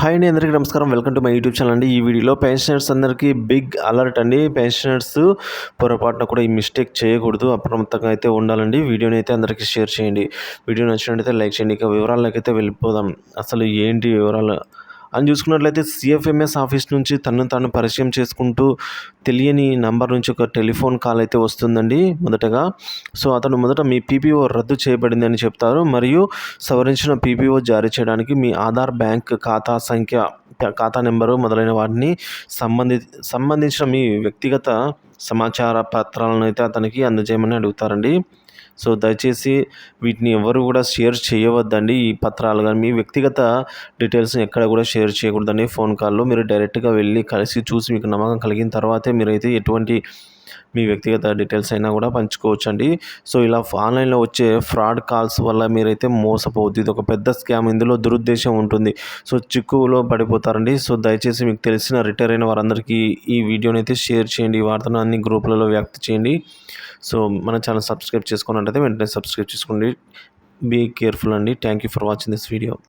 Hi అండి, అందరికీ నమస్కారం. Welcome to my YouTube channel అండి. ఈ వీడియోలో పెన్షనర్స్ అందరికీ బిగ్ అలర్ట్ అండి. పెన్షనర్స్ పొరపాటున కూడా ఈ మిస్టేక్ చేయకూడదు, అప్రమత్తంగా అయితే ఉండాలండి. వీడియోని అయితే అందరికీ షేర్ చేయండి. వీడియో నచ్చినట్లయితే లైక్ చేయండి. ఇక వివరాల్లోకి అయితే వెళ్ళిపోదాం. అసలు ఏంటి వివరాలు అని చూసుకున్నట్లయితే సిఎఫ్ఎంఎస్ ఆఫీస్ నుంచి తనను తాను పరిచయం చేసుకుంటూ తెలియని నంబర్ నుంచి ఒక టెలిఫోన్ కాల్ అయితే వస్తుందండి మొదటగా. సో అతను మొదట మీ పీపీఓ రద్దు చేయబడింది అని చెప్తారు, మరియు సవరించిన పీపీఓ జారీ చేయడానికి మీ ఆధార్, బ్యాంక్ ఖాతా సంఖ్య, ఖాతా నెంబరు మొదలైన వాటిని సంబంధించిన మీ వ్యక్తిగత సమాచార పత్రాలను అయితే అతనికి అందజేయమని అడుగుతారండి. సో దయచేసి వీటిని ఎవరు కూడా షేర్ చేయవద్దండి. ఈ పత్రాలు కానీ మీ వ్యక్తిగత డీటెయిల్స్ని ఎక్కడ కూడా షేర్ చేయకూడదండి. ఫోన్ కాల్లో మీరు డైరెక్ట్గా వెళ్ళి కలిసి చూసి మీకు నమ్మకం కలిగిన తర్వాతే మీరైతే ఎటువంటి మీ వ్యక్తిగత డీటెయిల్స్ అయినా కూడా పంచుకోవచ్చండి. సో ఇలా ఆన్లైన్లో వచ్చే ఫ్రాడ్ కాల్స్ వల్ల మీరైతే మోసపోవద్దు. ఇది ఒక పెద్ద స్కామ్. ఇందులో దురుద్దేశం ఉంటుంది. సో చిక్కులో పడిపోతారండి. సో దయచేసి మీకు తెలిసిన రిటైర్ అయిన వారందరికీ ఈ వీడియోని అయితే షేర్ చేయండి. ఈ వార్తను అన్ని గ్రూపులలో వ్యాప్తి చేయండి. సో మన ఛానల్ సబ్స్క్రైబ్ చేసుకున్నట్లయితే వెంటనే సబ్స్క్రైబ్ చేసుకోండి. బీ కేర్ఫుల్ అండి. Thank you for watching this video.